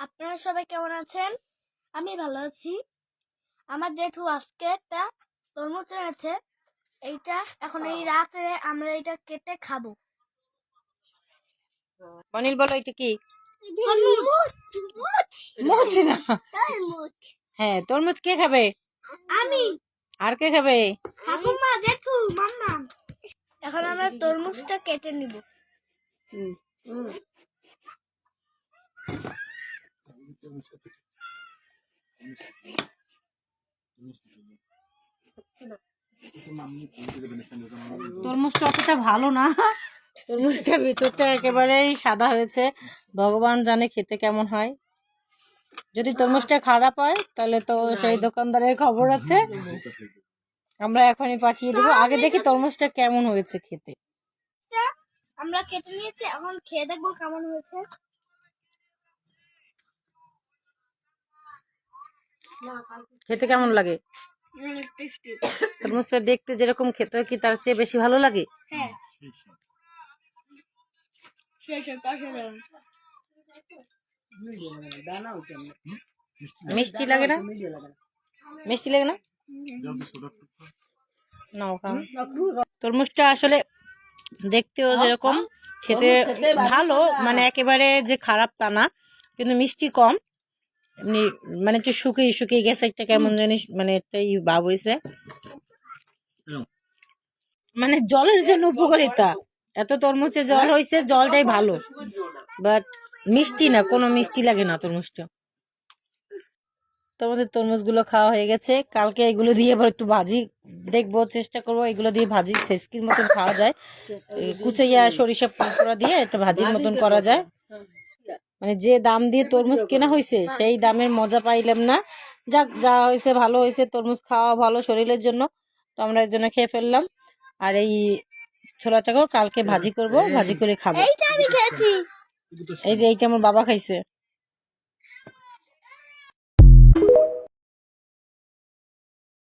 আপনারা সবাই কেমন আছেন? আমি ভালো আছি। আমার জেঠু আজকে একটা তরমুজ এনেছে। এইটা এখন এই রাতে আমরা এটা কেটে খাবো। অনিল বলো এটা কি? তরমুজ না, হ্যাঁ তরমুজ কে খাবে? আমি। আর কে খাবে? ঠাকুমা, জেঠু, মাম্মা। এখন আমরা তরমুজটা কেটে নিব। তরমুজটা অতটা ভালো না, তরমুজটার ভিতরটা একেবারেই সাদা হয়েছে। ভগবান জানে খেতে কেমন হয়। যদি তরমুজটা খারাপ হয় তাহলে তো সেই দোকানদারের খবর আছে, আমরা এখনই পাঠিয়ে দেবো। আগে দেখি তরমুজটা কেমন হয়েছে খেতে। আমরা কেটে নিয়েছি, এখন খেয়ে দেখবো কেমন হয়েছে। খেতে কেমন লাগে? তরমুজটা দেখতে যেরকম খেতে হয় কি তার চেয়ে বেশি ভালো লাগে? হ্যাঁ, মিষ্টি লাগে না? মিষ্টি লাগে না? নাও খাও। তরমুজটা আসলে দেখতেও যেরকম, খেতে ভালো, মানে একেবারে যে খারাপ তা না, কিন্তু মিষ্টি কম। এমনি মানে একটু শুকিয়ে শুকিয়ে গেছে, একটা কেমন জানিস মানে একটা ভাব হয়েছে। মানে জলের জন্য উপকারিতা, এত তরমুজে জল হয়েছে, জলটাই ভালো, বাট মিষ্টি না, কোনো মিষ্টি লাগে না তরমুজটা। তোমাদের তরমুজ গুলো খাওয়া হয়ে গেছে। কালকে এগুলো দিয়ে আবার একটু ভাজি দেখবো, চেষ্টা করবো এগুলো দিয়ে ভাজি সেসকির মতন খাওয়া যায়, কুচাইয়া সরিষা পোড়া দিয়ে একটা ভাজির মতন করা যায়। মানে যে দাম দিয়ে তরমুজ কেনা হয়েছে সেই দামের মজা পাইলাম না। যাক, যা হয়েছে ভালো হয়েছে, তরমুজ খাওয়া ভালো শরীরের জন্য, তো আমরা এর জন্য খেয়ে ফেললাম। আর এই ছোলাটাকেও কালকে ভাজি করব, ভাজি করে খাবো। এইটা আমি খেয়েছি। এই যে এইটা আমার বাবা খাইছে।